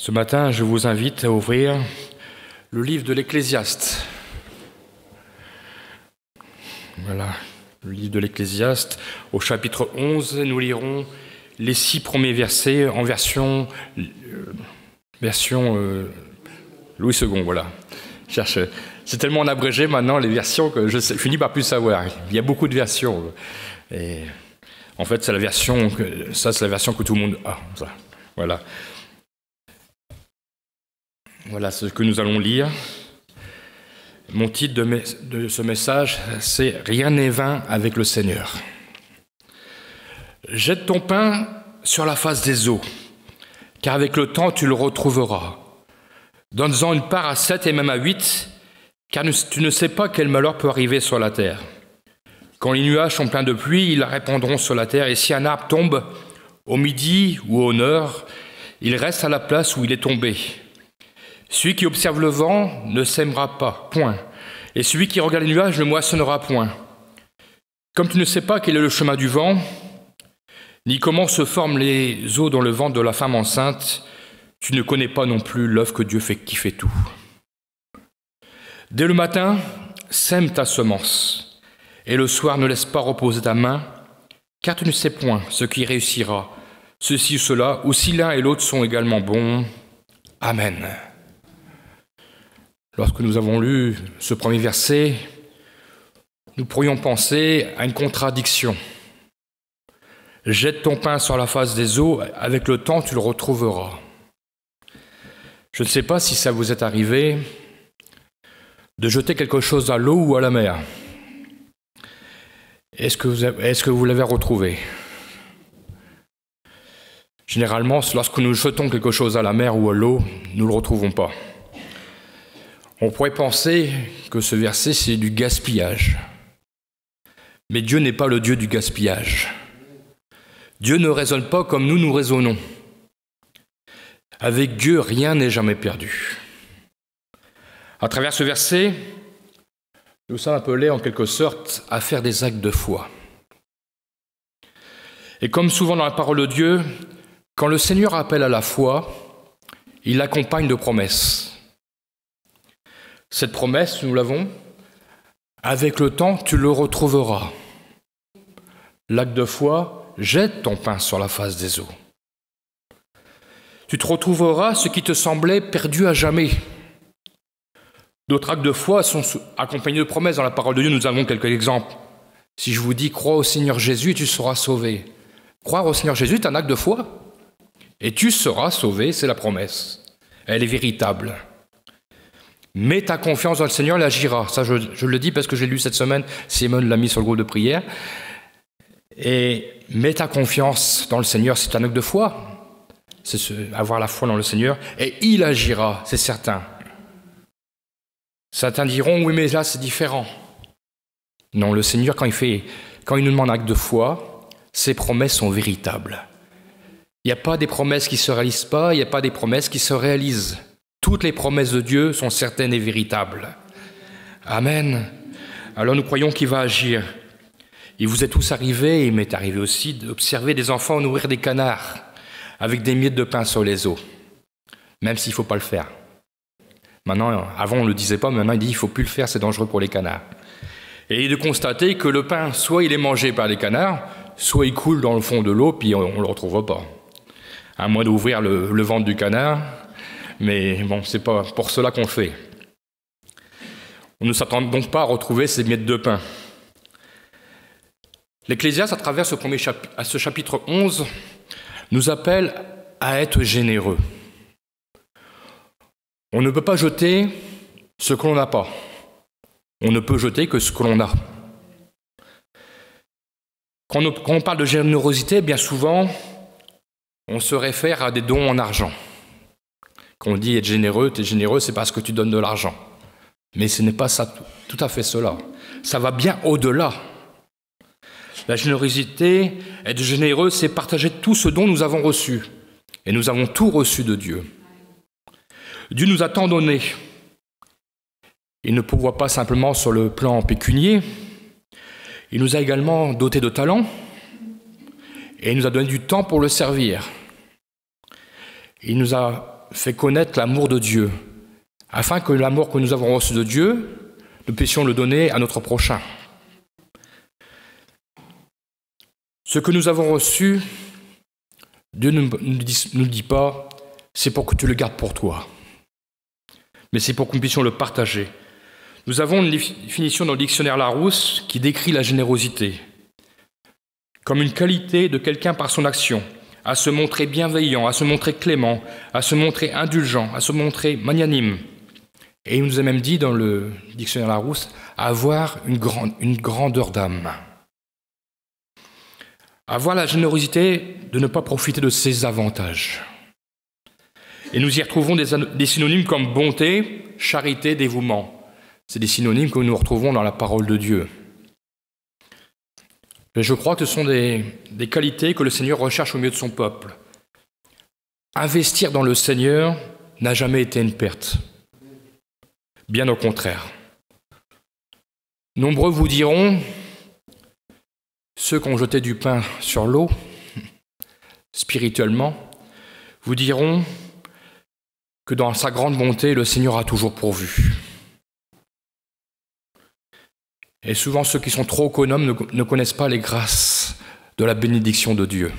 Ce matin, je vous invite à ouvrir le livre de l'Ecclésiaste. Voilà, le livre de l'Ecclésiaste. Au chapitre 11, nous lirons les 6 premiers versets en version Louis II, voilà. C'est tellement en abrégé maintenant les versions que je finis par plus savoir. Il y a beaucoup de versions. Et en fait, c'est la version que tout le monde a. Voilà. Voilà ce que nous allons lire. Mon titre de ce message, c'est « Rien n'est vain avec le Seigneur ». Jette ton pain sur la face des eaux, car avec le temps tu le retrouveras. Donne-en une part à 7 et même à 8, car tu ne sais pas quel malheur peut arriver sur la terre. Quand les nuages sont pleins de pluie, ils la répandront sur la terre, et si un arbre tombe au midi ou au nord, il reste à la place où il est tombé. Celui qui observe le vent ne sèmera pas, point. Et celui qui regarde les nuages ne moissonnera point. Comme tu ne sais pas quel est le chemin du vent, ni comment se forment les eaux dans le ventre de la femme enceinte, tu ne connais pas non plus l'œuvre que Dieu fait qui fait tout. Dès le matin, sème ta semence, et le soir ne laisse pas reposer ta main, car tu ne sais point ce qui réussira, ceci ou cela, ou si l'un et l'autre sont également bons. Amen. Lorsque nous avons lu ce premier verset, nous pourrions penser à une contradiction. Jette ton pain sur la face des eaux, avec le temps tu le retrouveras. Je ne sais pas si ça vous est arrivé de jeter quelque chose à l'eau ou à la mer. Est-ce que vous l'avez retrouvé? Généralement, lorsque nous jetons quelque chose à la mer ou à l'eau, nous ne le retrouvons pas. On pourrait penser que ce verset, c'est du gaspillage. Mais Dieu n'est pas le Dieu du gaspillage. Dieu ne raisonne pas comme nous raisonnons. Avec Dieu, rien n'est jamais perdu. À travers ce verset, nous sommes appelés en quelque sorte à faire des actes de foi. Et comme souvent dans la parole de Dieu, quand le Seigneur appelle à la foi, il l'accompagne de promesses. Cette promesse, nous l'avons, avec le temps, tu le retrouveras. L'acte de foi, jette ton pain sur la face des eaux. Tu te retrouveras ce qui te semblait perdu à jamais. D'autres actes de foi sont accompagnés de promesses. Dans la parole de Dieu, nous avons quelques exemples. Si je vous dis, crois au Seigneur Jésus et tu seras sauvé. Croire au Seigneur Jésus est un acte de foi. Et tu seras sauvé, c'est la promesse. Elle est véritable. Mets ta confiance dans le Seigneur, il agira. Ça, je le dis parce que j'ai lu cette semaine, Simone l'a mis sur le groupe de prière. Et mets ta confiance dans le Seigneur, c'est un acte de foi. C'est avoir la foi dans le Seigneur. Et il agira, c'est certain. Certains diront, oui, mais là, c'est différent. Non, le Seigneur, quand il nous demande un acte de foi, ses promesses sont véritables. Il n'y a pas des promesses qui ne se réalisent pas, il n'y a pas des promesses qui se réalisent. Toutes les promesses de Dieu sont certaines et véritables. Amen. Alors nous croyons qu'il va agir. Il vous est tous arrivé, et il m'est arrivé aussi, d'observer des enfants nourrir des canards avec des miettes de pain sur les os, même s'il ne faut pas le faire. Maintenant, avant on ne le disait pas, mais maintenant il dit qu'il ne faut plus le faire, c'est dangereux pour les canards. Et de constater que le pain, soit il est mangé par les canards, soit il coule dans le fond de l'eau, puis on ne le retrouve pas. À moins d'ouvrir le ventre du canard. Mais bon, c'est pas pour cela qu'on le fait. On ne s'attend donc pas à retrouver ces miettes de pain. L'Ecclésiaste, à travers ce chapitre 11, nous appelle à être généreux. On ne peut pas jeter ce que l'on n'a pas. On ne peut jeter que ce que l'on a. Quand on parle de générosité, bien souvent, on se réfère à des dons en argent. Quand on dit être généreux, tu es généreux, c'est parce que tu donnes de l'argent. Mais ce n'est pas ça, tout à fait cela. Ça va bien au-delà. La générosité, être généreux, c'est partager tout ce dont nous avons reçu. Et nous avons tout reçu de Dieu. Dieu nous a tant donné. Il ne pourvoit pas simplement sur le plan pécunier. Il nous a également dotés de talents. Et il nous a donné du temps pour le servir. Il nous a fait connaître l'amour de Dieu, afin que l'amour que nous avons reçu de Dieu, nous puissions le donner à notre prochain. Ce que nous avons reçu, Dieu ne nous dit pas « c'est pour que tu le gardes pour toi », mais c'est pour que nous puissions le partager. Nous avons une définition dans le dictionnaire Larousse qui décrit la générosité comme une qualité de quelqu'un par son action, à se montrer bienveillant, à se montrer clément, à se montrer indulgent, à se montrer magnanime. Et il nous a même dit dans le dictionnaire Larousse, avoir une grandeur d'âme. Avoir la générosité de ne pas profiter de ses avantages. Et nous y retrouvons des synonymes comme bonté, charité, dévouement. C'est des synonymes que nous retrouvons dans la parole de Dieu. Et je crois que ce sont des qualités que le Seigneur recherche au milieu de son peuple. Investir dans le Seigneur n'a jamais été une perte. Bien au contraire. Nombreux vous diront, ceux qui ont jeté du pain sur l'eau, spirituellement, vous diront que dans sa grande bonté, le Seigneur a toujours pourvu. Et souvent, ceux qui sont trop économes ne connaissent pas les grâces de la bénédiction de Dieu.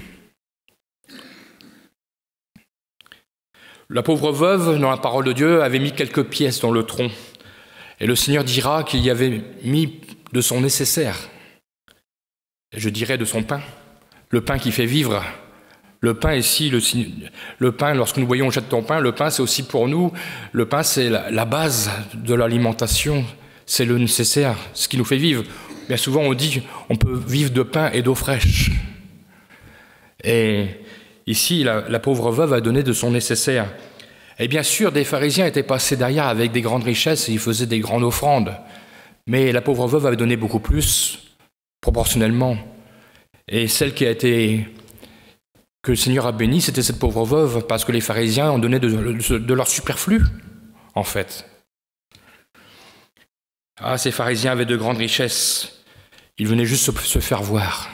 La pauvre veuve, dans la parole de Dieu, avait mis quelques pièces dans le tronc. Et le Seigneur dira qu'il y avait mis de son nécessaire. Et je dirais de son pain. Le pain qui fait vivre. Le pain ici, le pain, lorsque nous voyons on jette ton pain, le pain c'est aussi pour nous. Le pain c'est la base de l'alimentation. C'est le nécessaire, ce qui nous fait vivre. Bien souvent, on dit on peut vivre de pain et d'eau fraîche. Et ici, la pauvre veuve a donné de son nécessaire. Et bien sûr, des pharisiens étaient passés derrière avec des grandes richesses et ils faisaient des grandes offrandes. Mais la pauvre veuve avait donné beaucoup plus, proportionnellement. Et celle que le Seigneur a bénie, c'était cette pauvre veuve, parce que les pharisiens ont donné de leur superflu, en fait. Ah, ces pharisiens avaient de grandes richesses. Ils venaient juste se faire voir.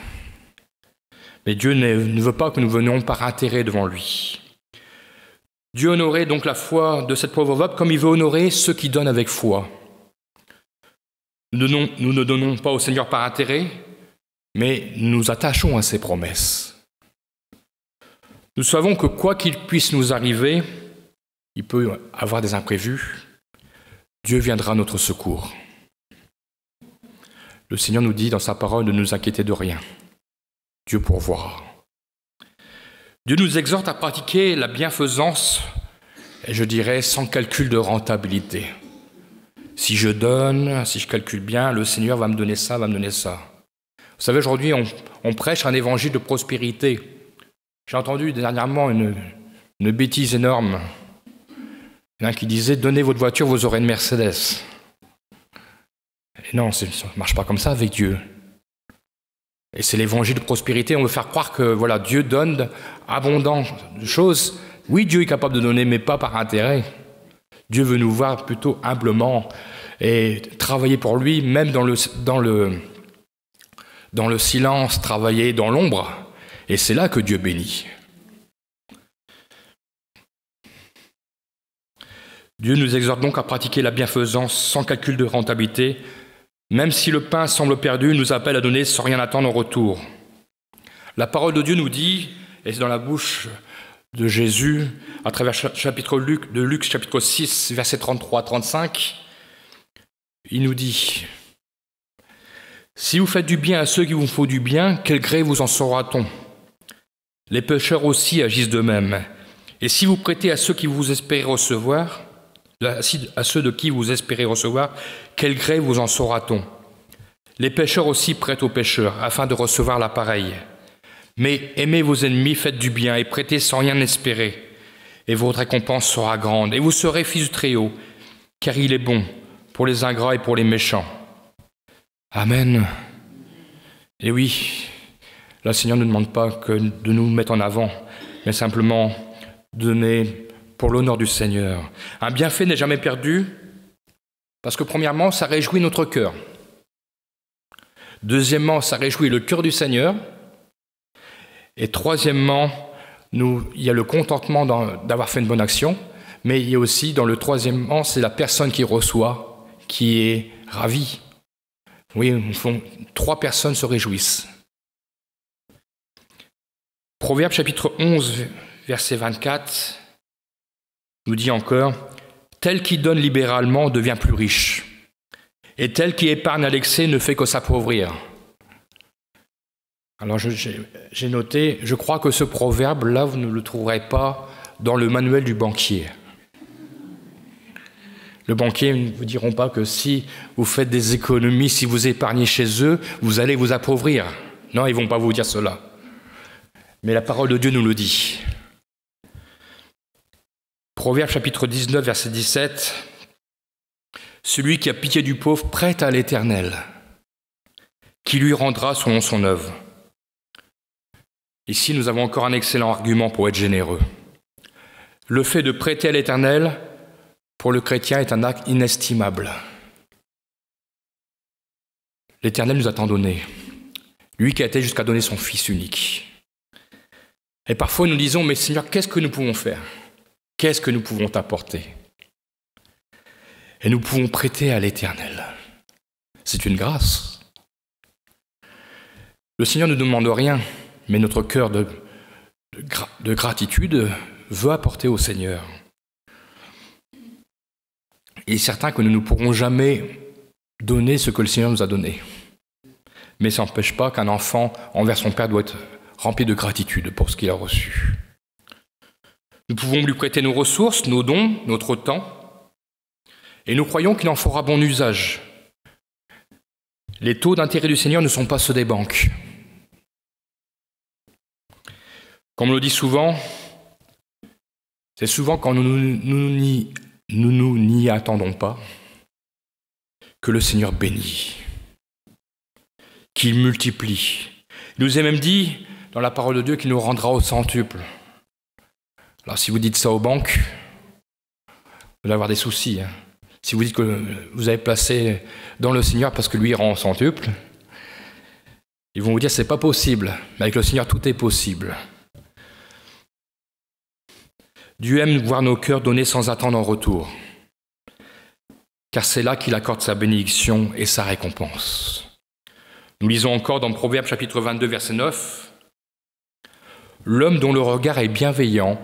Mais Dieu ne veut pas que nous venions par intérêt devant lui. Dieu honorait donc la foi de cette pauvre veuve comme il veut honorer ceux qui donnent avec foi. Nous ne donnons pas au Seigneur par intérêt, mais nous nous attachons à ses promesses. Nous savons que quoi qu'il puisse nous arriver, il peut y avoir des imprévus, Dieu viendra à notre secours. Le Seigneur nous dit dans sa parole de ne nous inquiéter de rien. Dieu pourvoira. Dieu nous exhorte à pratiquer la bienfaisance, et je dirais sans calcul de rentabilité. Si je donne, si je calcule bien, le Seigneur va me donner ça, va me donner ça. Vous savez, aujourd'hui, on prêche un évangile de prospérité. J'ai entendu dernièrement une bêtise énorme. Il y en a un qui disait « Donnez votre voiture, vous aurez une Mercedes ». Et non, ça ne marche pas comme ça avec Dieu. Et c'est l'évangile de prospérité. On veut faire croire que voilà, Dieu donne abondant de choses. Oui, Dieu est capable de donner, mais pas par intérêt. Dieu veut nous voir plutôt humblement et travailler pour lui, même dans le silence, travailler dans l'ombre. Et c'est là que Dieu bénit. Dieu nous exhorte donc à pratiquer la bienfaisance sans calcul de rentabilité. Même si le pain semble perdu, il nous appelle à donner sans rien attendre en retour. La parole de Dieu nous dit, et c'est dans la bouche de Jésus, à travers Luc chapitre 6, versets 33-35, il nous dit « Si vous faites du bien à ceux qui vous font du bien, quel gré vous en saura-t-on ? Les pécheurs aussi agissent de même. Et si vous prêtez à ceux qui vous espérez recevoir, à ceux de qui vous espérez recevoir, quel gré vous en saura-t-on ? Les pécheurs aussi prêtent aux pécheurs, afin de recevoir la pareille. Mais aimez vos ennemis, faites du bien et prêtez sans rien espérer. Et votre récompense sera grande. Et vous serez fils du Très-Haut, car il est bon pour les ingrats et pour les méchants. Amen. Et oui, le Seigneur ne nous demande pas que de nous mettre en avant, mais simplement donner pour l'honneur du Seigneur. Un bienfait n'est jamais perdu, parce que premièrement, ça réjouit notre cœur. Deuxièmement, ça réjouit le cœur du Seigneur. Et troisièmement, il y a le contentement d'avoir fait une bonne action, mais il y a aussi, dans le troisièmement, c'est la personne qui reçoit, qui est ravie. Oui, 3 personnes se réjouissent. Proverbe chapitre 11, verset 24, nous dit encore « Tel qui donne libéralement devient plus riche, et tel qui épargne à l'excès ne fait que s'appauvrir. » Alors j'ai noté, je crois que ce proverbe-là, vous ne le trouverez pas dans le manuel du banquier. Le banquier ne vous diront pas que si vous faites des économies, si vous épargnez chez eux, vous allez vous appauvrir. Non, ils ne vont pas vous dire cela. Mais la parole de Dieu nous le dit. Proverbe chapitre 19, verset 17. Celui qui a pitié du pauvre prête à l'Éternel, qui lui rendra selon son œuvre. Ici, nous avons encore un excellent argument pour être généreux. Le fait de prêter à l'Éternel, pour le chrétien, est un acte inestimable. L'Éternel nous a tant donné. Lui qui a été jusqu'à donner son Fils unique. Et parfois nous disons, mais Seigneur, qu'est-ce que nous pouvons faire? Qu'est-ce que nous pouvons t'apporter? Et nous pouvons prêter à l'Éternel. C'est une grâce. Le Seigneur ne nous demande rien, mais notre cœur de gratitude veut apporter au Seigneur. Il est certain que nous ne pourrons jamais donner ce que le Seigneur nous a donné. Mais ça n'empêche pas qu'un enfant envers son Père doit être rempli de gratitude pour ce qu'il a reçu. Nous pouvons lui prêter nos ressources, nos dons, notre temps, et nous croyons qu'il en fera bon usage. Les taux d'intérêt du Seigneur ne sont pas ceux des banques. Comme on le dit souvent, c'est souvent quand nous n'y attendons pas que le Seigneur bénit, qu'il multiplie. Il nous est même dit dans la parole de Dieu qu'il nous rendra au centuple. Alors si vous dites ça aux banques, vous allez avoir des soucis. Si vous dites que vous avez placé dans le Seigneur parce que lui il rend au centuple, ils vont vous dire c'est pas possible. Mais avec le Seigneur tout est possible. Dieu aime voir nos cœurs donnés sans attendre en retour, car c'est là qu'il accorde sa bénédiction et sa récompense. Nous lisons encore dans Proverbe chapitre 22, verset 9, « L'homme dont le regard est bienveillant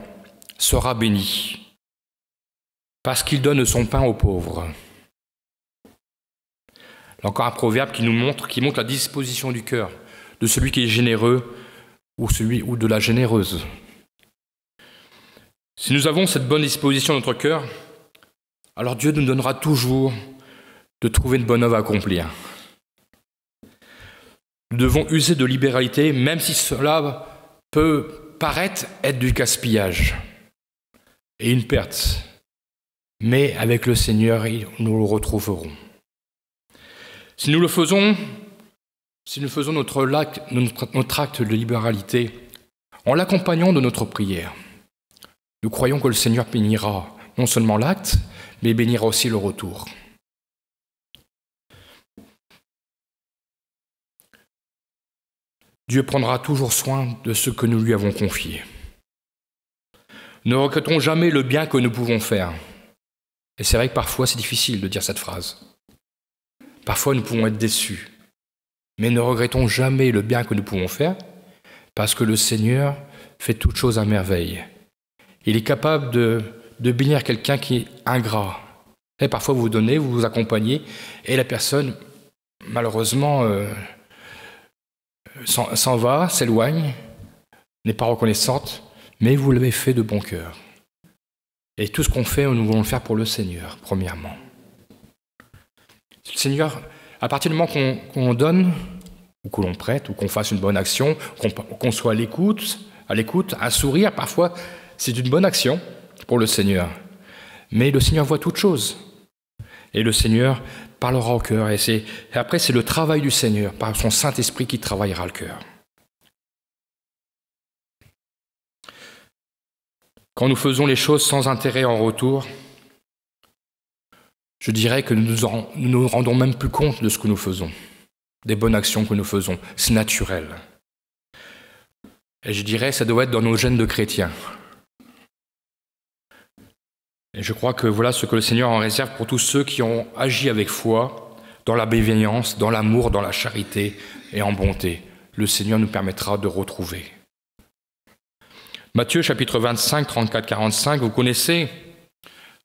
sera béni, parce qu'il donne son pain aux pauvres. » Là encore un proverbe qui montre la disposition du cœur de celui qui est généreux ou de la généreuse. Si nous avons cette bonne disposition dans notre cœur, alors Dieu nous donnera toujours de trouver une bonne œuvre à accomplir. Nous devons user de libéralité, même si cela peut paraître être du gaspillage et une perte. Mais avec le Seigneur, nous le retrouverons. Si nous faisons notre acte de libéralité en l'accompagnant de notre prière, nous croyons que le Seigneur bénira non seulement l'acte, mais bénira aussi le retour. Dieu prendra toujours soin de ce que nous lui avons confié. Ne regrettons jamais le bien que nous pouvons faire. Et c'est vrai que parfois c'est difficile de dire cette phrase. Parfois nous pouvons être déçus. Mais ne regrettons jamais le bien que nous pouvons faire, parce que le Seigneur fait toutes choses à merveille. Il est capable de bénir quelqu'un qui est ingrat. Et parfois vous donnez, vous vous accompagnez, et la personne, malheureusement, s'en va, s'éloigne, n'est pas reconnaissante, mais vous l'avez fait de bon cœur. Et tout ce qu'on fait, nous voulons le faire pour le Seigneur, premièrement. Le Seigneur, à partir du moment qu'on donne, ou que l'on prête, ou qu'on fasse une bonne action, qu'on soit à l'écoute, un sourire, parfois, c'est une bonne action pour le Seigneur. Mais le Seigneur voit toutes choses. Et le Seigneur parlera au cœur. Et après, c'est le travail du Seigneur, par son Saint-Esprit qui travaillera le cœur. Quand nous faisons les choses sans intérêt en retour, je dirais que nous nous rendons même plus compte de ce que nous faisons, des bonnes actions que nous faisons. C'est naturel. Et je dirais, ça doit être dans nos gènes de chrétiens. Et je crois que voilà ce que le Seigneur en réserve pour tous ceux qui ont agi avec foi, dans la bienveillance, dans l'amour, dans la charité et en bonté. Le Seigneur nous permettra de retrouver. Matthieu chapitre 25, 34-45, vous connaissez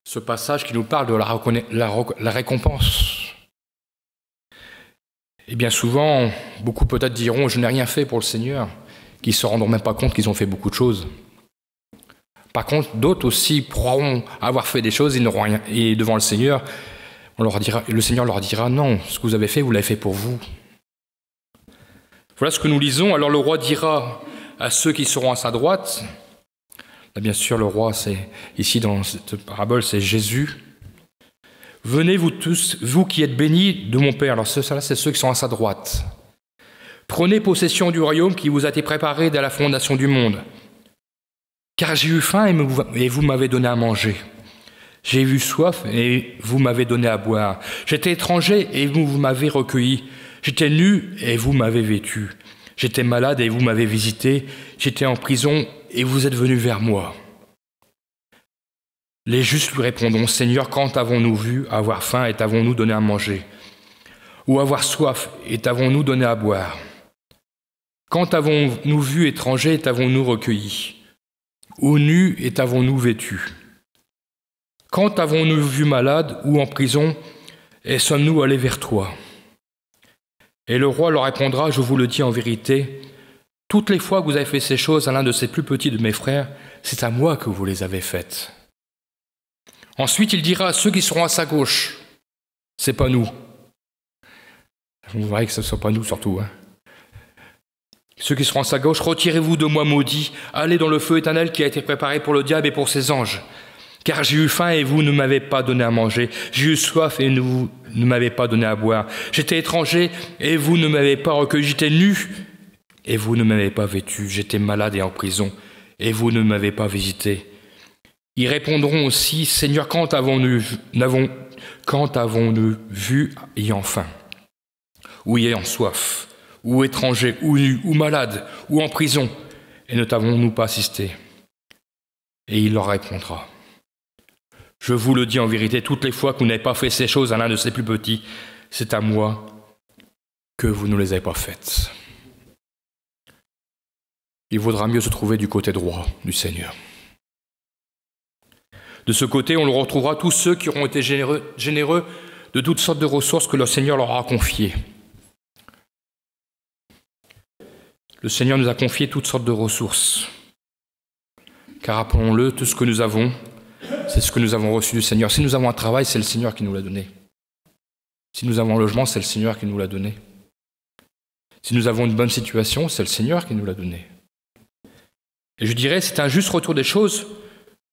ce passage qui nous parle de la récompense. Et bien souvent, beaucoup peut-être diront « je n'ai rien fait pour le Seigneur », qui ne se rendront même pas compte qu'ils ont fait beaucoup de choses. Par contre, d'autres aussi pourront avoir fait des choses, ils n'auront rien. Et devant le Seigneur, le Seigneur leur dira « non, ce que vous avez fait, vous l'avez fait pour vous ». Voilà ce que nous lisons. Alors le roi dira à ceux qui seront à sa droite, là, bien sûr le roi, c'est ici dans cette parabole, c'est Jésus. « Venez vous tous, vous qui êtes bénis de mon Père ». Alors ceux-là, c'est ceux qui sont à sa droite. « Prenez possession du royaume qui vous a été préparé dès la fondation du monde. Car j'ai eu faim et vous m'avez donné à manger. J'ai eu soif et vous m'avez donné à boire. J'étais étranger et vous m'avez recueilli. J'étais nu et vous m'avez vêtu. J'étais malade et vous m'avez visité. J'étais en prison et vous êtes venus vers moi. » Les justes lui répondront, « Seigneur, quand avons-nous vu avoir faim et t'avons-nous donné à manger? Ou avoir soif et t'avons-nous donné à boire? Quand avons-nous vu étranger et t'avons-nous recueilli? Ou nu et t'avons-nous vêtu? Quand avons-nous vu malade ou en prison et sommes-nous allés vers toi? » Et le roi leur répondra, « Je vous le dis en vérité, toutes les fois que vous avez fait ces choses à l'un de ces plus petits de mes frères, c'est à moi que vous les avez faites. » Ensuite, il dira à ceux qui seront à sa gauche, « C'est pas nous. » Vous verrez que ce ne soit pas nous surtout. Ceux qui seront à sa gauche, « Retirez-vous de moi, maudit, allez dans le feu éternel qui a été préparé pour le diable et pour ses anges. Car j'ai eu faim et vous ne m'avez pas donné à manger. J'ai eu soif et vous ne m'avez pas donné à boire. J'étais étranger et vous ne m'avez pas recueilli. J'étais nu et vous ne m'avez pas vêtu. J'étais malade et en prison et vous ne m'avez pas visité. » Ils répondront aussi, « Seigneur, quand avons-nous vu ayant faim, ou ayant soif, ou étranger, ou nu, ou malade, ou en prison, et ne t'avons-nous pas assisté ?» Et il leur répondra, « Je vous le dis en vérité, toutes les fois que vous n'avez pas fait ces choses à l'un de ces plus petits, c'est à moi que vous ne les avez pas faites. » Il vaudra mieux se trouver du côté droit du Seigneur. De ce côté, on le retrouvera tous ceux qui auront été généreux de toutes sortes de ressources que le Seigneur leur a confiées. Le Seigneur nous a confié toutes sortes de ressources. Car rappelons-le, tout ce que nous avons, c'est ce que nous avons reçu du Seigneur. Si nous avons un travail, c'est le Seigneur qui nous l'a donné. Si nous avons un logement, c'est le Seigneur qui nous l'a donné. Si nous avons une bonne situation, c'est le Seigneur qui nous l'a donné. Et je dirais, c'est un juste retour des choses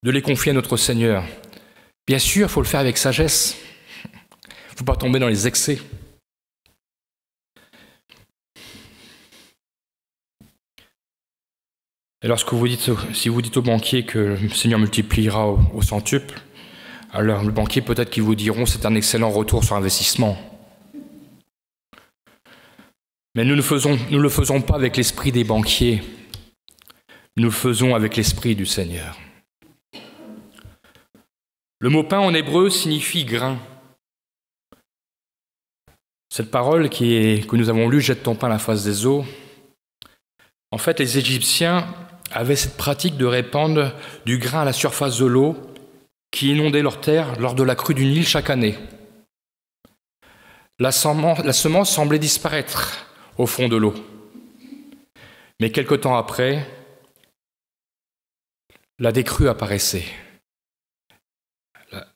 de les confier à notre Seigneur. Bien sûr, il faut le faire avec sagesse. Il ne faut pas tomber dans les excès. Et lorsque si vous dites au banquier que le Seigneur multipliera au centuple, alors le banquier peut-être qu'ils vous diront c'est un excellent retour sur investissement. Mais nous ne le faisons pas avec l'esprit des banquiers. Nous le faisons avec l'esprit du Seigneur. Le mot pain en hébreu signifie grain. Cette parole que nous avons lue, « Jette ton pain à la face des eaux », en fait, les Égyptiens avaient cette pratique de répandre du grain à la surface de l'eau qui inondait leurs terres lors de la crue du Nil chaque année. La semence semblait disparaître au fond de l'eau. Mais quelque temps après, la décrue apparaissait.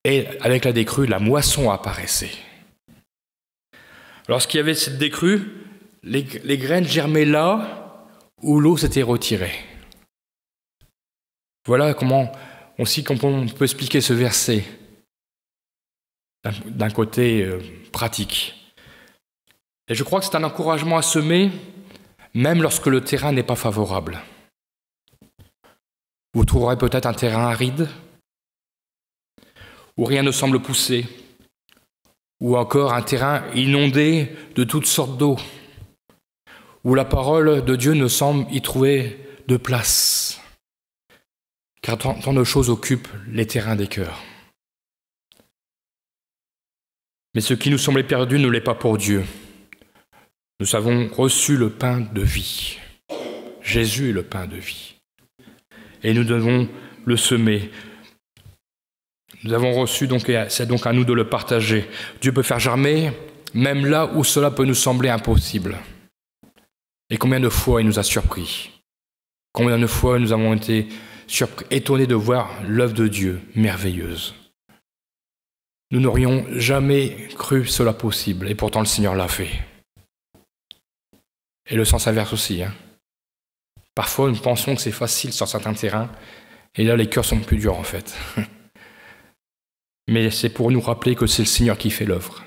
Et avec la décrue, la moisson apparaissait. Lorsqu'il y avait cette décrue, les graines germaient là où l'eau s'était retirée. Voilà comment on peut expliquer ce verset d'un côté pratique. Et je crois que c'est un encouragement à semer, même lorsque le terrain n'est pas favorable. Vous trouverez peut-être un terrain aride, où rien ne semble pousser, ou encore un terrain inondé de toutes sortes d'eau, où la parole de Dieu ne semble y trouver de place, car tant de choses occupent les terrains des cœurs. Mais ce qui nous semblait perdu ne l'est pas pour Dieu. Nous avons reçu le pain de vie. Jésus est le pain de vie. Et nous devons le semer. Nous avons reçu, c'est donc à nous de le partager. Dieu peut faire germer, même là où cela peut nous sembler impossible. Et combien de fois il nous a surpris? Combien de fois nous avons été étonnés de voir l'œuvre de Dieu merveilleuse? Nous n'aurions jamais cru cela possible, et pourtant le Seigneur l'a fait. Et le sens inverse aussi. Parfois, nous pensons que c'est facile sur certains terrains, et là, les cœurs sont plus durs en fait. Mais c'est pour nous rappeler que c'est le Seigneur qui fait l'œuvre.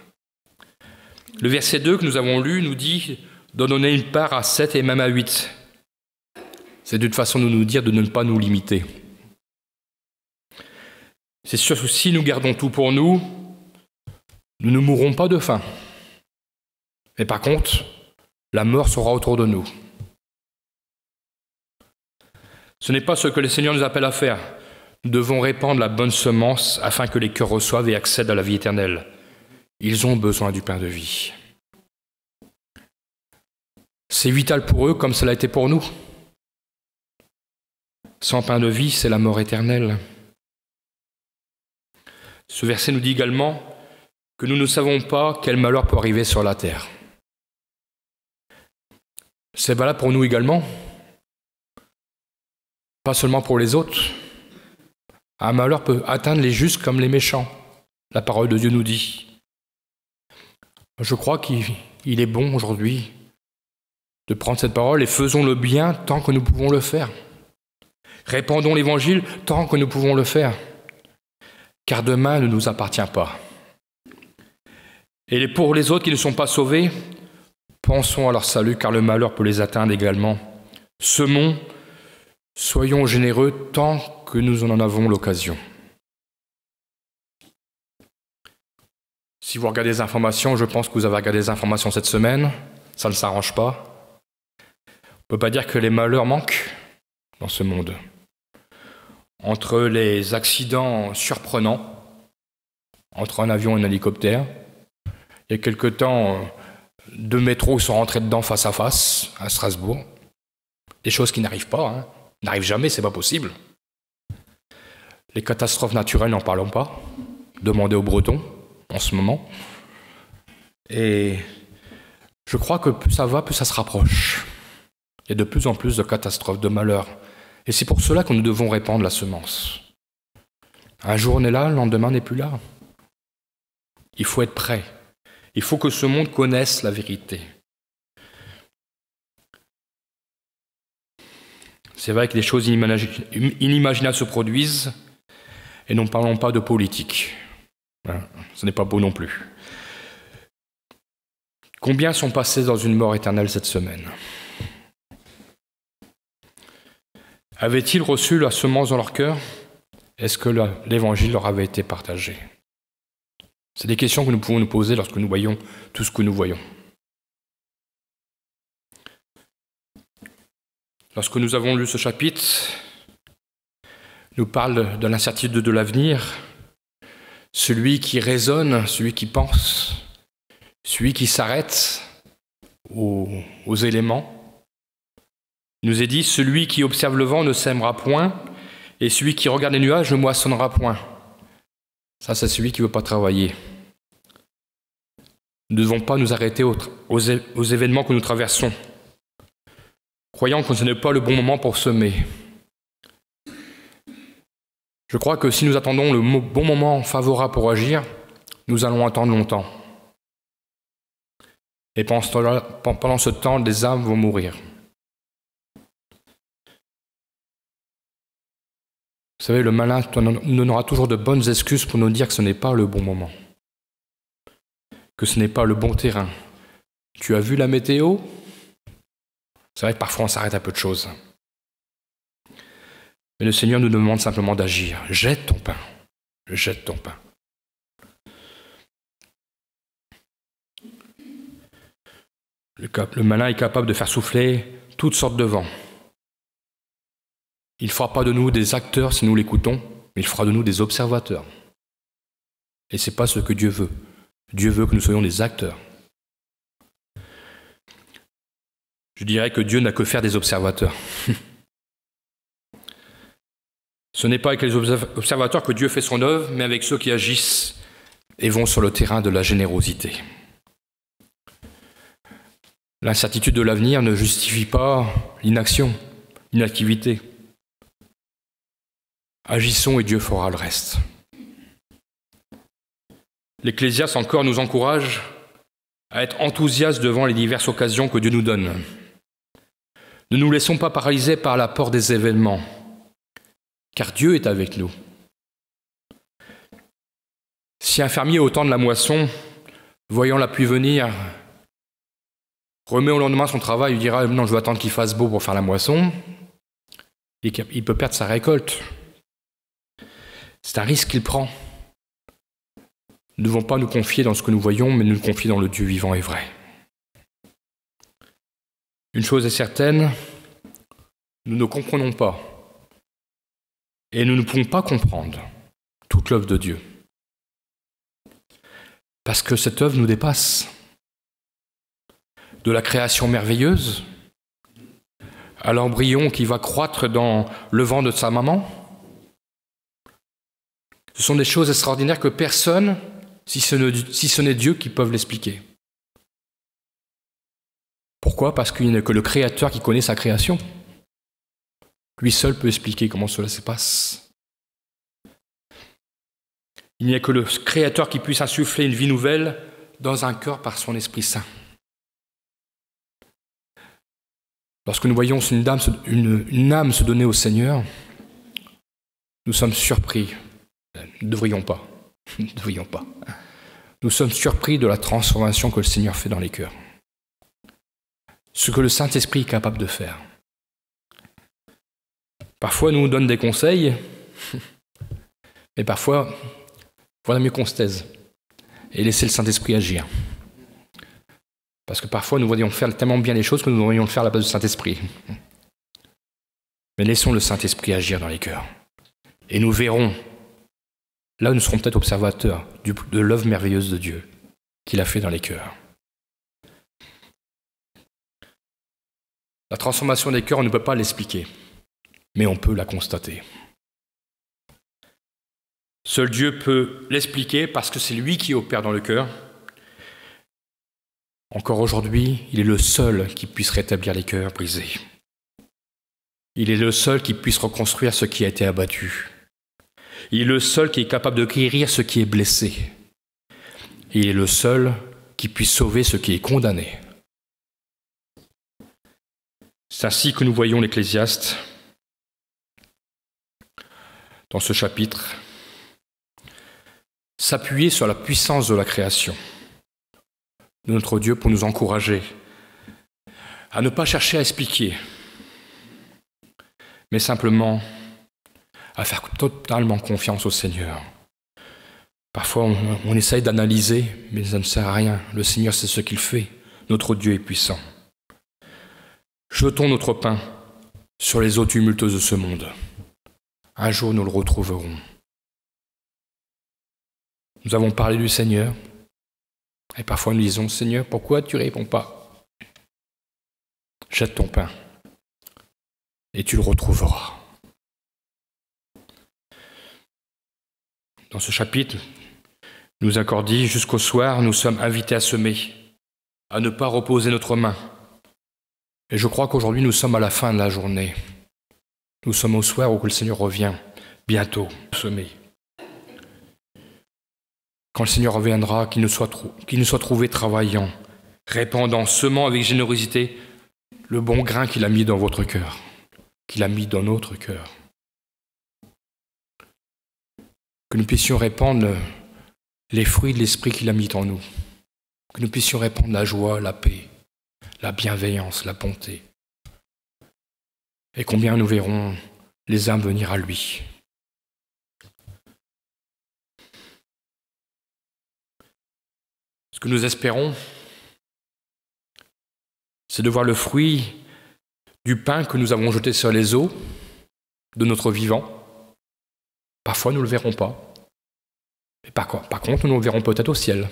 Le verset 2 que nous avons lu nous dit « Donnez une part à 7 et même à 8 ». C'est d'une façon de nous dire de ne pas nous limiter. C'est sûr que si nous gardons tout pour nous, nous ne mourrons pas de faim. Mais par contre, la mort sera autour de nous. Ce n'est pas ce que le Seigneur nous appelle à faire. Nous devons répandre la bonne semence afin que les cœurs reçoivent et accèdent à la vie éternelle. Ils ont besoin du pain de vie. C'est vital pour eux comme cela a été pour nous. Sans pain de vie, c'est la mort éternelle. Ce verset nous dit également que nous ne savons pas quel malheur peut arriver sur la terre. C'est valable pour nous également. Pas seulement pour les autres. Un malheur peut atteindre les justes comme les méchants. La parole de Dieu nous dit. Je crois qu'il est bon aujourd'hui de prendre cette parole et faisons le bien tant que nous pouvons le faire. Répandons l'évangile tant que nous pouvons le faire. Car demain ne nous appartient pas. Et pour les autres qui ne sont pas sauvés, pensons à leur salut car le malheur peut les atteindre également. Semons, soyons généreux tant que nous en avons l'occasion. Si vous regardez les informations, je pense que vous avez regardé les informations cette semaine, ça ne s'arrange pas. On ne peut pas dire que les malheurs manquent dans ce monde. Entre les accidents surprenants, entre un avion et un hélicoptère, il y a quelque temps, 2 métros sont rentrés dedans face à face, à Strasbourg. Des choses qui n'arrivent pas, n'arrivent jamais, c'est pas possible. Les catastrophes naturelles, n'en parlons pas. Demandez aux Bretons, en ce moment. Et je crois que plus ça va, plus ça se rapproche. Il y a de plus en plus de catastrophes, de malheurs. Et c'est pour cela que nous devons répandre la semence. Un jour on est là, le lendemain on n'est plus là. Il faut être prêt. Il faut que ce monde connaisse la vérité. C'est vrai que des choses inimaginables se produisent, et nous ne parlons pas de politique. Ce n'est pas beau non plus. Combien sont passés dans une mort éternelle cette semaine? Avaient-ils reçu la semence dans leur cœur? Est-ce que l'évangile leur avait été partagé? C'est des questions que nous pouvons nous poser lorsque nous voyons tout ce que nous voyons. Lorsque nous avons lu ce chapitre, nous parle de l'incertitude de l'avenir, celui qui raisonne, celui qui pense, celui qui s'arrête aux éléments. Il nous est dit, celui qui observe le vent ne sèmera point, et celui qui regarde les nuages ne moissonnera point. Ça, c'est celui qui ne veut pas travailler. Nous ne devons pas nous arrêter aux événements que nous traversons, croyant que ce n'est pas le bon moment pour semer. Je crois que si nous attendons le bon moment favorable pour agir, nous allons attendre longtemps. Et pendant ce temps, des âmes vont mourir. Vous savez, le malin donnera toujours de bonnes excuses pour nous dire que ce n'est pas le bon moment, que ce n'est pas le bon terrain. Tu as vu la météo? C'est vrai que parfois on s'arrête à peu de choses. Mais le Seigneur nous demande simplement d'agir. Jette ton pain. Jette ton pain. Le malin est capable de faire souffler toutes sortes de vents. Il ne fera pas de nous des acteurs si nous l'écoutons, mais il fera de nous des observateurs. Et ce n'est pas ce que Dieu veut. Dieu veut que nous soyons des acteurs. Je dirais que Dieu n'a que faire des observateurs. Ce n'est pas avec les observateurs que Dieu fait son œuvre, mais avec ceux qui agissent et vont sur le terrain de la générosité. L'incertitude de l'avenir ne justifie pas l'inaction, l'inactivité. Agissons et Dieu fera le reste. L'Ecclésiaste encore nous encourage à être enthousiastes devant les diverses occasions que Dieu nous donne. Ne nous laissons pas paralyser par l'apport des événements, car Dieu est avec nous. Si un fermier au temps de la moisson, voyant la pluie venir, remet au lendemain son travail, il dira « Non, je vais attendre qu'il fasse beau pour faire la moisson », il peut perdre sa récolte. C'est un risque qu'il prend. Nous ne devons pas nous confier dans ce que nous voyons, mais nous confier dans le Dieu vivant et vrai. Une chose est certaine, nous ne comprenons pas et nous ne pouvons pas comprendre toute l'œuvre de Dieu. Parce que cette œuvre nous dépasse. De la création merveilleuse à l'embryon qui va croître dans le ventre de sa maman. Ce sont des choses extraordinaires que personne, si ce n'est Dieu, qui peuvent l'expliquer. Pourquoi ? Parce qu'il n'y a que le Créateur qui connaît sa création. Lui seul peut expliquer comment cela se passe. Il n'y a que le Créateur qui puisse insuffler une vie nouvelle dans un cœur par son Esprit Saint. Lorsque nous voyons une âme se donner au Seigneur, nous sommes surpris. Nous ne devrions pas. Nous sommes surpris de la transformation que le Seigneur fait dans les cœurs. Ce que le Saint-Esprit est capable de faire. Parfois, il nous donne des conseils, mais parfois, il vaudrait mieux qu'on se taise et laisser le Saint-Esprit agir. Parce que parfois, nous voudrions faire tellement bien les choses que nous devrions le faire à la base du Saint-Esprit. Mais laissons le Saint-Esprit agir dans les cœurs. Et nous verrons, là nous serons peut-être observateurs de l'œuvre merveilleuse de Dieu qu'il a fait dans les cœurs. La transformation des cœurs, on ne peut pas l'expliquer, mais on peut la constater. Seul Dieu peut l'expliquer parce que c'est lui qui opère dans le cœur. Encore aujourd'hui, il est le seul qui puisse rétablir les cœurs brisés. Il est le seul qui puisse reconstruire ce qui a été abattu. Il est le seul qui est capable de guérir ce qui est blessé. Il est le seul qui puisse sauver ce qui est condamné. C'est ainsi que nous voyons l'Ecclésiaste dans ce chapitre s'appuyer sur la puissance de la création de notre Dieu pour nous encourager à ne pas chercher à expliquer, mais simplement à faire totalement confiance au Seigneur. Parfois, on essaye d'analyser, mais ça ne sert à rien. Le Seigneur sait ce qu'il fait. Notre Dieu est puissant. Jetons notre pain sur les eaux tumultueuses de ce monde. Un jour, nous le retrouverons. Nous avons parlé du Seigneur, et parfois nous disons, Seigneur, pourquoi tu ne réponds pas ? Jette ton pain, et tu le retrouveras. Dans ce chapitre, nous encore dit, jusqu'au soir, nous sommes invités à semer, à ne pas reposer notre main. Et je crois qu'aujourd'hui, nous sommes à la fin de la journée. Nous sommes au soir où le Seigneur revient, bientôt, semer. Quand le Seigneur reviendra, qu'il nous soit trouvé travaillant, répandant, semant avec générosité le bon grain qu'il a mis dans votre cœur, qu'il a mis dans notre cœur. Que nous puissions répandre les fruits de l'Esprit qu'il a mis en nous. Que nous puissions répandre la joie, la paix, la bienveillance, la bonté. Et combien nous verrons les âmes venir à lui. Ce que nous espérons, c'est de voir le fruit du pain que nous avons jeté sur les eaux, de notre vivant. Parfois, nous ne le verrons pas. Mais par contre, nous le verrons peut-être au ciel.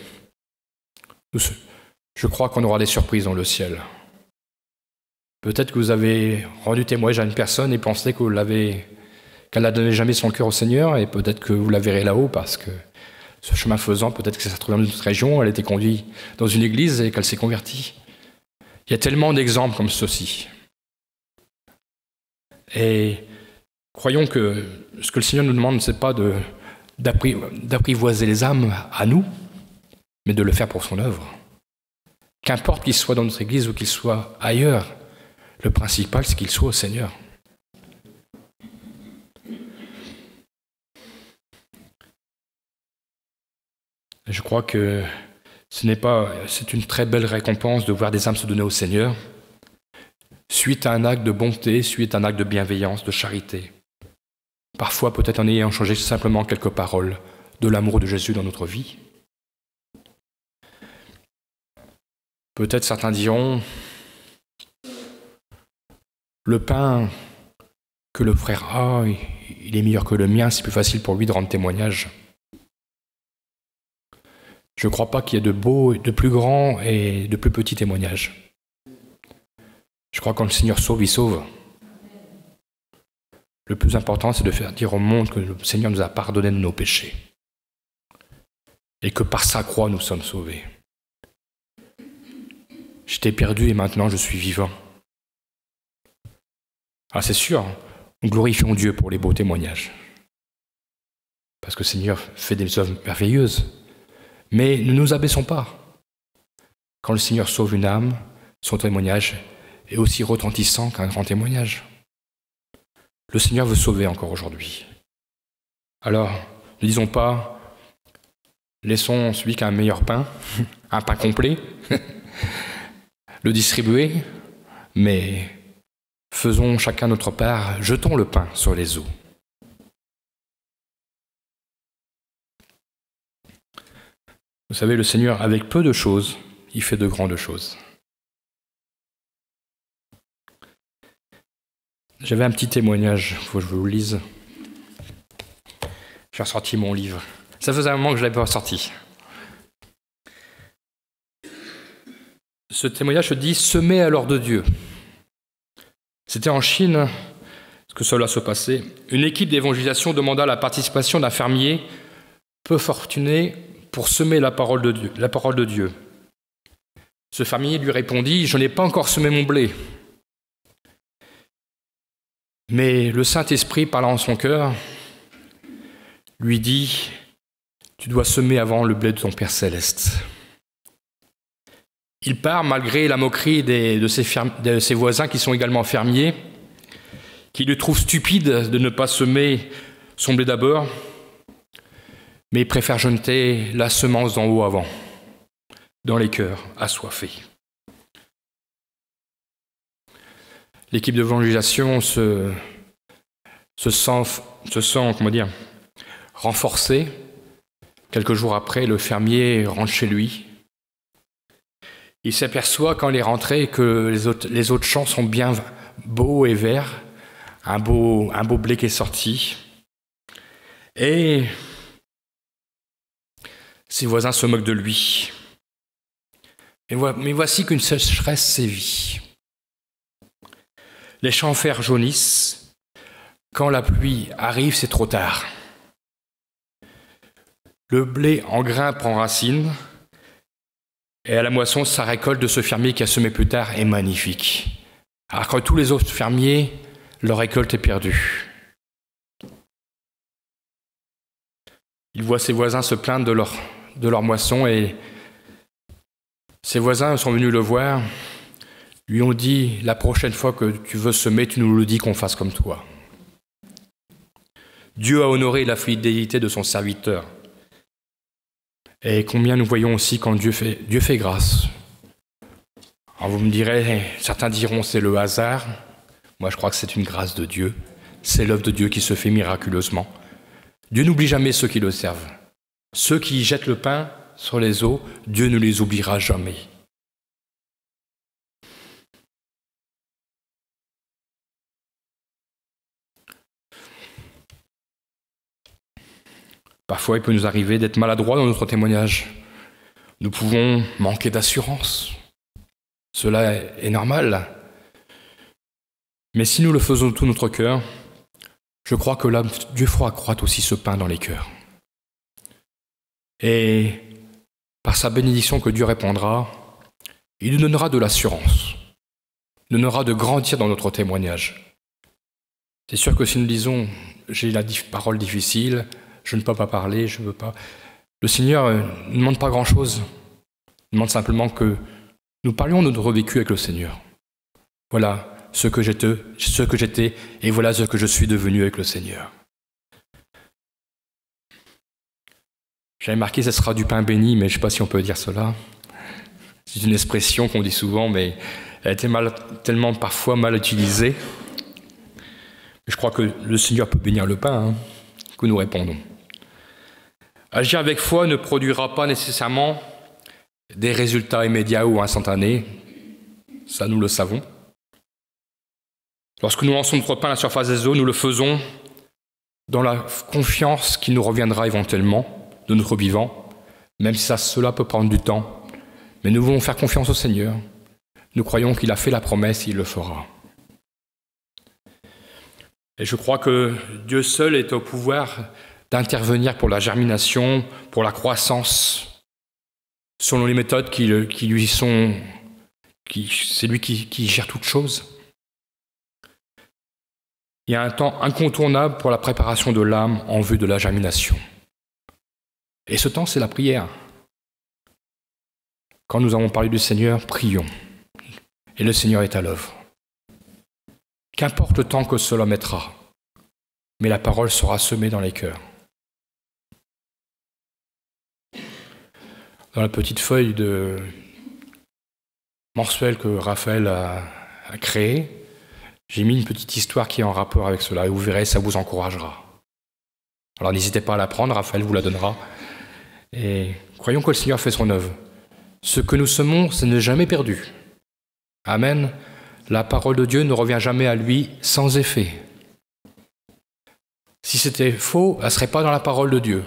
Je crois qu'on aura des surprises dans le ciel. Peut-être que vous avez rendu témoignage à une personne et pensez qu'elle n'a donné jamais son cœur au Seigneur, et peut-être que vous la verrez là-haut parce que ce chemin faisant, peut-être que ça se trouve dans notre région, elle a été conduite dans une église et qu'elle s'est convertie. Il y a tellement d'exemples comme ceci. Et croyons que ce que le Seigneur nous demande, ce n'est pas d'apprivoiser les âmes à nous, mais de le faire pour son œuvre. Qu'importe qu'il soit dans notre église ou qu'il soit ailleurs, le principal, c'est qu'il soit au Seigneur. Je crois que c'est une très belle récompense de voir des âmes se donner au Seigneur, suite à un acte de bonté, suite à un acte de bienveillance, de charité. Parfois, peut-être en ayant changé simplement quelques paroles de l'amour de Jésus dans notre vie. Peut-être certains diront, le pain que le frère a, il est meilleur que le mien, c'est plus facile pour lui de rendre témoignage. Je ne crois pas qu'il y ait de beaux, de plus grands et de plus petits témoignages. Je crois que quand le Seigneur sauve, il sauve. Le plus important, c'est de faire dire au monde que le Seigneur nous a pardonné de nos péchés. Et que par sa croix, nous sommes sauvés. J'étais perdu et maintenant je suis vivant. Ah, c'est sûr, nous glorifions Dieu pour les beaux témoignages. Parce que le Seigneur fait des œuvres merveilleuses. Mais ne nous abaissons pas. Quand le Seigneur sauve une âme, son témoignage est aussi retentissant qu'un grand témoignage. Le Seigneur veut sauver encore aujourd'hui. Alors, ne disons pas, laissons celui qui a un meilleur pain, un pain complet, le distribuer, mais faisons chacun notre part, jetons le pain sur les eaux. Vous savez, le Seigneur, avec peu de choses, il fait de grandes choses. J'avais un petit témoignage, il faut que je vous le lise. J'ai ressorti mon livre. Ça faisait un moment que je ne l'avais pas sorti. Ce témoignage se dit « Semer à l'ordre de Dieu ». C'était en Chine que cela se passait. Une équipe d'évangélisation demanda la participation d'un fermier peu fortuné pour semer la parole de Dieu. Ce fermier lui répondit « Je n'ai pas encore semé mon blé ». Mais le Saint-Esprit, parlant en son cœur, lui dit « Tu dois semer avant le blé de ton Père céleste ». Il part malgré la moquerie de ses voisins qui sont également fermiers, qui le trouvent stupide de ne pas semer son blé d'abord, mais il préfère jeter la semence d'en haut avant, dans les cœurs assoiffés. L'équipe d'évangélisation se sent renforcée. Quelques jours après, le fermier rentre chez lui. Il s'aperçoit quand il est rentré que les autres champs sont bien beaux et verts, un beau blé qui est sorti. Et ses voisins se moquent de lui. Mais voici qu'une sécheresse sévit. Les champs verts jaunissent. Quand la pluie arrive, c'est trop tard. Le blé en grain prend racine. Et à la moisson, sa récolte de ce fermier qui a semé plus tard est magnifique. Alors que tous les autres fermiers, leur récolte est perdue. Il voit ses voisins se plaindre de leur moisson et ses voisins sont venus le voir, lui ont dit « La prochaine fois que tu veux semer, tu nous le dis qu'on fasse comme toi. » Dieu a honoré la fidélité de son serviteur. Et combien nous voyons aussi quand Dieu fait grâce. Alors vous me direz, certains diront c'est le hasard. Moi je crois que c'est une grâce de Dieu. C'est l'œuvre de Dieu qui se fait miraculeusement. Dieu n'oublie jamais ceux qui le servent. Ceux qui jettent le pain sur les eaux, Dieu ne les oubliera jamais. Parfois, il peut nous arriver d'être maladroits dans notre témoignage. Nous pouvons manquer d'assurance. Cela est normal. Mais si nous le faisons de tout notre cœur, je crois que là, Dieu fera croître aussi ce pain dans les cœurs. Et par sa bénédiction que Dieu répandra, il nous donnera de l'assurance, il nous donnera de grandir dans notre témoignage. C'est sûr que si nous disons « j'ai la parole difficile, je ne peux pas parler, je ne veux pas », le Seigneur ne demande pas grand-chose. Il demande simplement que nous parlions de notre vécu avec le Seigneur. Voilà ce que j'étais et voilà ce que je suis devenu avec le Seigneur. J'avais marqué, ce sera du pain béni, mais je ne sais pas si on peut dire cela. C'est une expression qu'on dit souvent, mais elle a été tellement parfois mal utilisée. Je crois que le Seigneur peut bénir le pain, que nous répondons. Agir avec foi ne produira pas nécessairement des résultats immédiats ou instantanés. Ça, nous le savons. Lorsque nous lançons notre pain à la surface des eaux, nous le faisons dans la confiance qui nous reviendra éventuellement de notre vivant, même si cela peut prendre du temps. Mais nous voulons faire confiance au Seigneur. Nous croyons qu'il a fait la promesse, il le fera. Et je crois que Dieu seul est au pouvoir d'intervenir pour la germination, pour la croissance, selon les méthodes qui lui sont... c'est lui qui gère toutes choses. Il y a un temps incontournable pour la préparation de l'âme en vue de la germination. Et ce temps, c'est la prière. Quand nous avons parlé du Seigneur, prions. Et le Seigneur est à l'œuvre. Qu'importe le temps que cela mettra, mais la parole sera semée dans les cœurs. Dans la petite feuille mensuelle que Raphaël a créée, j'ai mis une petite histoire qui est en rapport avec cela, et vous verrez, ça vous encouragera. Alors n'hésitez pas à la prendre, Raphaël vous la donnera. Et croyons que le Seigneur fait son œuvre. Ce que nous semons, ce n'est jamais perdu. Amen. La parole de Dieu ne revient jamais à lui sans effet. Si c'était faux, elle ne serait pas dans la parole de Dieu.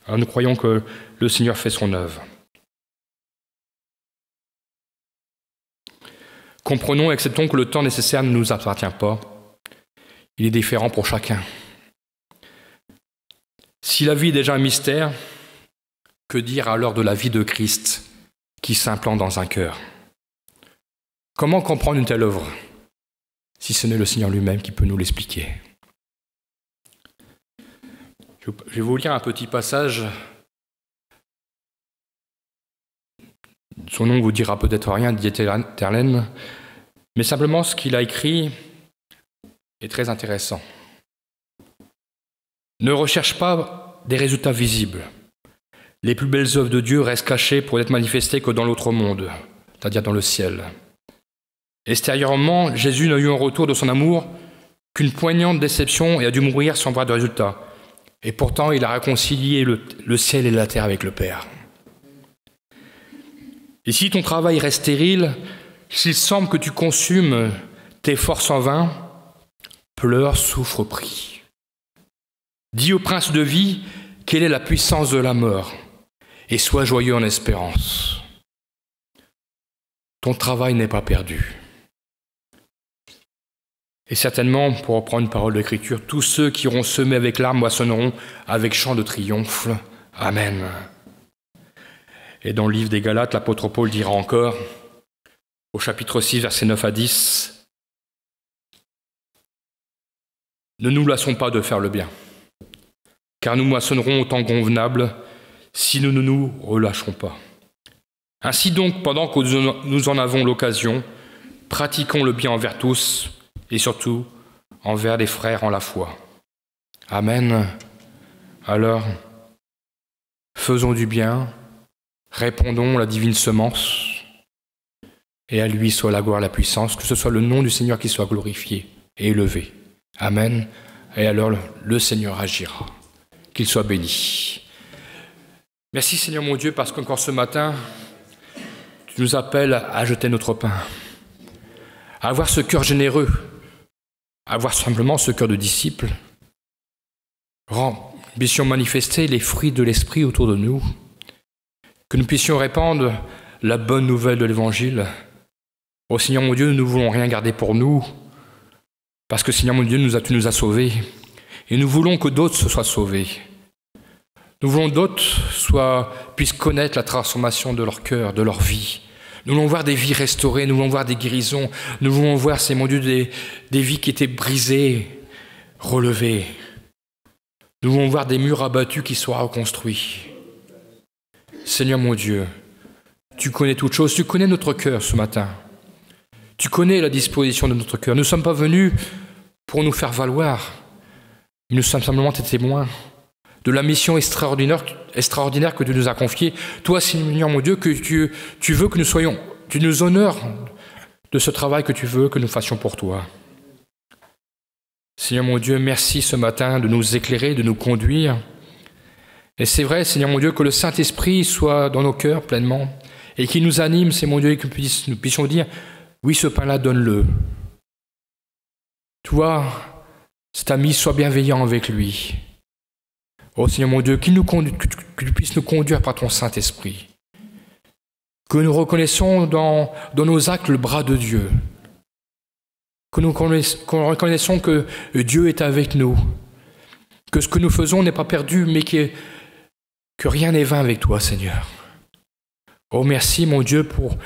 Alors nous croyons que le Seigneur fait son œuvre. Comprenons et acceptons que le temps nécessaire ne nous appartient pas. Il est différent pour chacun. Si la vie est déjà un mystère, que dire alors de la vie de Christ qui s'implante dans un cœur? Comment comprendre une telle œuvre, si ce n'est le Seigneur lui-même qui peut nous l'expliquer? Je vais vous lire un petit passage. Son nom vous dira peut-être rien, Dieter Terlen, mais simplement ce qu'il a écrit est très intéressant. Ne recherche pas des résultats visibles. Les plus belles œuvres de Dieu restent cachées pour n'être manifestées que dans l'autre monde, c'est-à-dire dans le ciel. Extérieurement, Jésus n'a eu en retour de son amour qu'une poignante déception et a dû mourir sans voir de résultat. Et pourtant, il a réconcilié le ciel et la terre avec le Père. Et si ton travail reste stérile, s'il semble que tu consumes tes forces en vain, pleure, souffre, prie. Dis au prince de vie quelle est la puissance de la mort, et sois joyeux en espérance. Ton travail n'est pas perdu. Et certainement, pour reprendre une parole de l'Écriture, tous ceux qui auront semé avec larmes moissonneront avec chant de triomphe. Amen. Et dans le livre des Galates, l'apôtre Paul dira encore, au chapitre 6, versets 9 à 10, « Ne nous lassons pas de faire le bien, car nous moissonnerons au temps convenable si nous ne nous relâcherons pas. Ainsi donc, pendant que nous en avons l'occasion, pratiquons le bien envers tous, et surtout envers les frères en la foi. » Amen. Alors, faisons du bien, répondons la divine semence, et à lui soit la gloire, la puissance, que ce soit le nom du Seigneur qui soit glorifié et élevé. Amen. Et alors le Seigneur agira. Qu'il soit béni. Merci Seigneur mon Dieu, parce qu'encore ce matin, tu nous appelles à jeter notre pain, à avoir ce cœur généreux, à avoir simplement ce cœur de disciple, puissions manifester les fruits de l'Esprit autour de nous, que nous puissions répandre la bonne nouvelle de l'Évangile. Ô Seigneur mon Dieu, nous ne voulons rien garder pour nous, parce que Seigneur mon Dieu, tu nous as sauvés, et nous voulons que d'autres se soient sauvés. Nous voulons que d'autres puissent connaître la transformation de leur cœur, de leur vie. Nous voulons voir des vies restaurées, nous voulons voir des guérisons, nous voulons voir, Seigneur mon Dieu, des vies qui étaient brisées, relevées. Nous voulons voir des murs abattus qui soient reconstruits. Seigneur mon Dieu, tu connais toutes choses, tu connais notre cœur ce matin. Tu connais la disposition de notre cœur. Nous ne sommes pas venus pour nous faire valoir. Nous sommes simplement tes témoins de la mission extraordinaire que tu nous as confiée. Toi, Seigneur mon Dieu, que tu veux que nous soyons, tu nous honores de ce travail que tu veux que nous fassions pour toi. Seigneur mon Dieu, merci ce matin de nous éclairer, de nous conduire. Et c'est vrai, Seigneur mon Dieu, que le Saint-Esprit soit dans nos cœurs pleinement et qu'il nous anime, Seigneur mon Dieu, et que nous puissions dire « Oui, ce pain-là, donne-le. » Toi, cet ami, sois bienveillant avec lui. Oh Seigneur mon Dieu, que tu puisses nous conduire par ton Saint-Esprit. Que nous reconnaissons dans nos actes le bras de Dieu. Que nous reconnaissons que Dieu est avec nous. Que ce que nous faisons n'est pas perdu, mais que rien n'est vain avec toi, Seigneur. Oh merci, mon Dieu, pour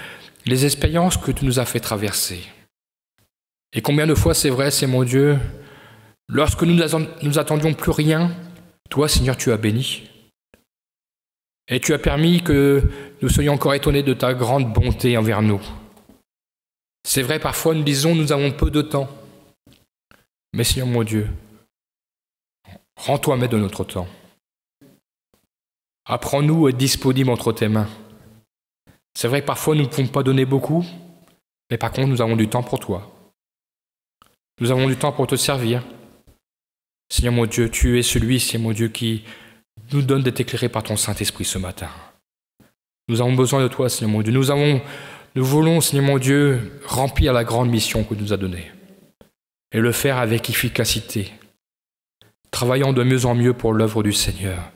les expériences que tu nous as fait traverser. Et combien de fois, c'est vrai, c'est mon Dieu, lorsque nous attendions plus rien, toi, Seigneur, tu as béni. Et tu as permis que nous soyons encore étonnés de ta grande bonté envers nous. C'est vrai, parfois nous disons, nous avons peu de temps. Mais Seigneur mon Dieu, rends-toi maître de notre temps. Apprends-nous à être disponibles entre tes mains. C'est vrai que parfois nous ne pouvons pas donner beaucoup, mais par contre nous avons du temps pour toi. Nous avons du temps pour te servir. Seigneur mon Dieu, tu es celui, Seigneur mon Dieu, qui nous donne d'être éclairé par ton Saint-Esprit ce matin. Nous avons besoin de toi, Seigneur mon Dieu. Nous voulons, Seigneur mon Dieu, remplir la grande mission que tu nous as donnée et le faire avec efficacité, travaillant de mieux en mieux pour l'œuvre du Seigneur.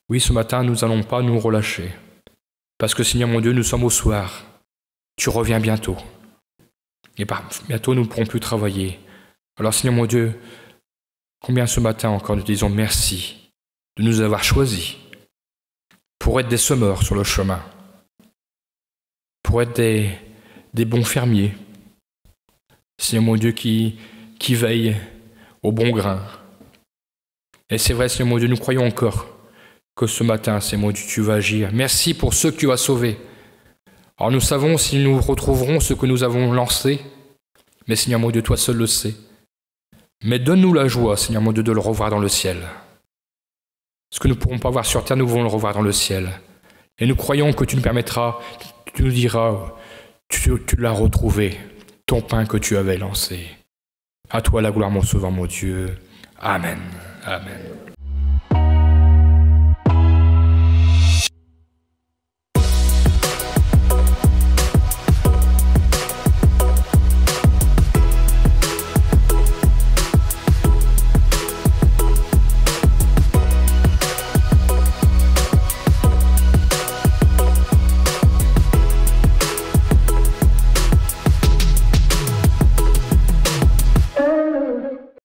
Oui, ce matin, nous n'allons pas nous relâcher, parce que, Seigneur mon Dieu, nous sommes au soir. Tu reviens bientôt. Et bientôt, nous ne pourrons plus travailler. Alors, Seigneur mon Dieu, combien ce matin encore nous disons merci de nous avoir choisis pour être des semeurs sur le chemin, pour être des bons fermiers. Seigneur mon Dieu qui veille au bon grain. Et c'est vrai, Seigneur mon Dieu, nous croyons encore que ce matin, Seigneur mon Dieu, tu vas agir. Merci pour ceux que tu as sauvés. Alors nous savons si nous retrouverons ce que nous avons lancé, mais Seigneur mon Dieu, toi seul le sais. Mais donne-nous la joie, Seigneur mon Dieu, de le revoir dans le ciel. Ce que nous ne pourrons pas voir sur terre, nous voulons le revoir dans le ciel. Et nous croyons que tu nous permettras, tu nous diras, tu l'as retrouvé, ton pain que tu avais lancé. À toi la gloire, mon sauveur, mon Dieu. Amen. Amen.